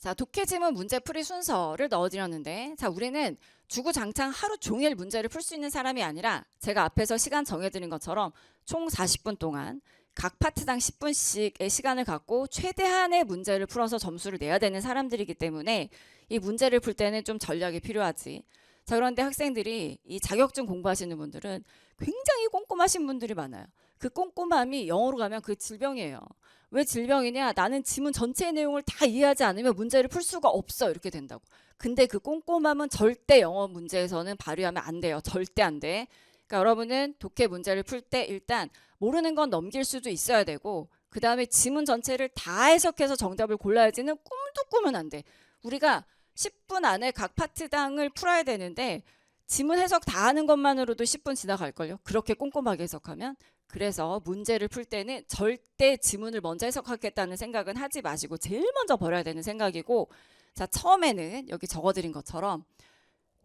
자, 독해지문 문제풀이 순서를 넣어드렸는데, 자, 우리는 주구장창 하루 종일 문제를 풀 수 있는 사람이 아니라 제가 앞에서 시간 정해드린 것처럼 총 40분 동안 각 파트당 10분씩의 시간을 갖고 최대한의 문제를 풀어서 점수를 내야 되는 사람들이기 때문에 이 문제를 풀 때는 좀 전략이 필요하지. 자, 그런데 학생들이 이 자격증 공부하시는 분들은 굉장히 꼼꼼하신 분들이 많아요. 그 꼼꼼함이 영어로 가면 그 질병이에요. 왜 질병이냐? 나는 지문 전체의 내용을 다 이해하지 않으면 문제를 풀 수가 없어. 이렇게 된다고. 근데 그 꼼꼼함은 절대 영어 문제에서는 발휘하면 안 돼요. 절대 안 돼. 그러니까 여러분은 독해 문제를 풀 때 일단 모르는 건 넘길 수도 있어야 되고, 그 다음에 지문 전체를 다 해석해서 정답을 골라야지는 꿈도 꾸면 안 돼. 우리가 10분 안에 각 파트당을 풀어야 되는데 지문 해석 다 하는 것만으로도 10분 지나갈걸요. 그렇게 꼼꼼하게 해석하면. 그래서 문제를 풀 때는 절대 지문을 먼저 해석하겠다는 생각은 하지 마시고 제일 먼저 버려야 되는 생각이고, 자, 처음에는 여기 적어드린 것처럼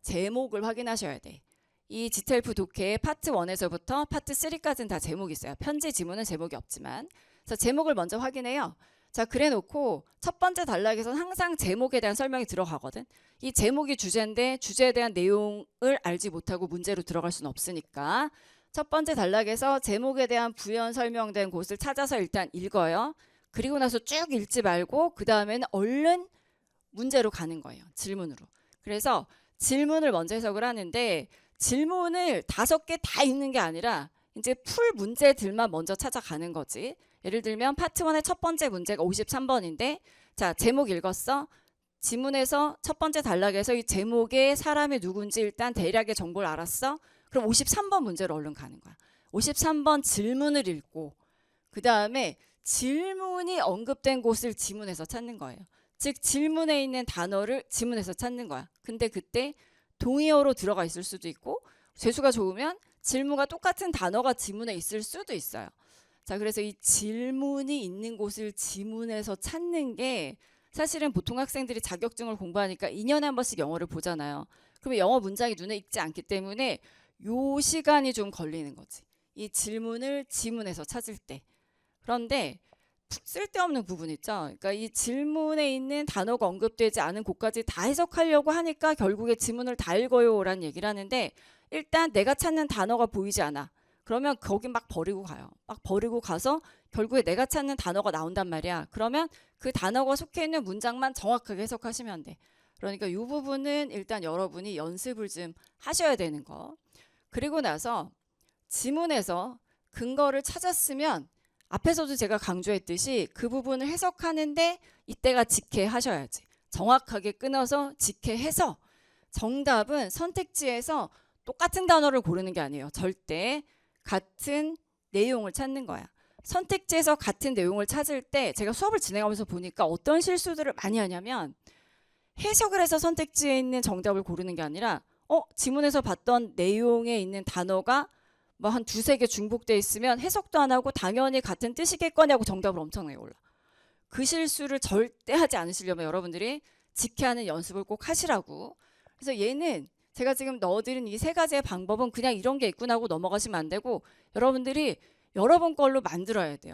제목을 확인하셔야 돼. 이 지텔프 독해의 파트 1에서부터 파트 3까지는 다 제목이 있어요. 편지 지문은 제목이 없지만. 자, 제목을 먼저 확인해요. 자, 그래 놓고 첫 번째 단락에서는 항상 제목에 대한 설명이 들어가거든. 이 제목이 주제인데 주제에 대한 내용을 알지 못하고 문제로 들어갈 수는 없으니까 첫 번째 단락에서 제목에 대한 부연 설명된 곳을 찾아서 일단 읽어요. 그리고 나서 쭉 읽지 말고 그 다음에는 얼른 문제로 가는 거예요. 질문으로. 그래서 질문을 먼저 해석을 하는데 질문을 5개 다 읽는 게 아니라 이제 풀 문제들만 먼저 찾아가는 거지. 예를 들면 파트 1의 첫 번째 문제가 53번인데 자, 제목 읽었어? 지문에서 첫 번째 단락에서 이 제목의 사람이 누군지 일단 대략의 정보를 알았어? 그럼 53번 문제로 얼른 가는 거야. 53번 질문을 읽고 그 다음에 질문이 언급된 곳을 지문에서 찾는 거예요. 즉 질문에 있는 단어를 지문에서 찾는 거야. 근데 그때 동의어로 들어가 있을 수도 있고 재수가 좋으면 질문과 똑같은 단어가 지문에 있을 수도 있어요. 자, 그래서 이 질문이 있는 곳을 지문에서 찾는 게 사실은 보통 학생들이 자격증을 공부하니까 2년에 한 번씩 영어를 보잖아요. 그러면 영어 문장이 눈에 익지 않기 때문에 요 시간이 좀 걸리는 거지. 이 질문을 지문에서 찾을 때. 그런데 쓸데없는 부분 있죠. 그러니까 이 질문에 있는 단어가 언급되지 않은 곳까지 다 해석하려고 하니까 결국에 지문을 다 읽어요 라는 얘기를 하는데 일단 내가 찾는 단어가 보이지 않아. 그러면 거기 막 버리고 가요. 막 버리고 가서 결국에 내가 찾는 단어가 나온단 말이야. 그러면 그 단어가 속해 있는 문장만 정확하게 해석하시면 돼. 그러니까 이 부분은 일단 여러분이 연습을 좀 하셔야 되는 거. 그리고 나서 지문에서 근거를 찾았으면 앞에서도 제가 강조했듯이 그 부분을 해석하는데 이때가 직해하셔야지. 정확하게 끊어서 직해해서 정답은 선택지에서 똑같은 단어를 고르는 게 아니에요. 절대 같은 내용을 찾는 거야. 선택지에서 같은 내용을 찾을 때 제가 수업을 진행하면서 보니까 어떤 실수들을 많이 하냐면 해석을 해서 선택지에 있는 정답을 고르는 게 아니라 지문에서 봤던 내용에 있는 단어가 뭐 한 2-3개 중복돼 있으면 해석도 안 하고 당연히 같은 뜻이겠거냐고 정답을 엄청나게 올라. 그 실수를 절대 하지 않으시려면 여러분들이 직해하는 연습을 꼭 하시라고. 그래서 얘는 제가 지금 넣어드린 이 3가지의 방법은 그냥 이런 게 있구나 하고 넘어가시면 안 되고 여러분들이 여러분 걸로 만들어야 돼요.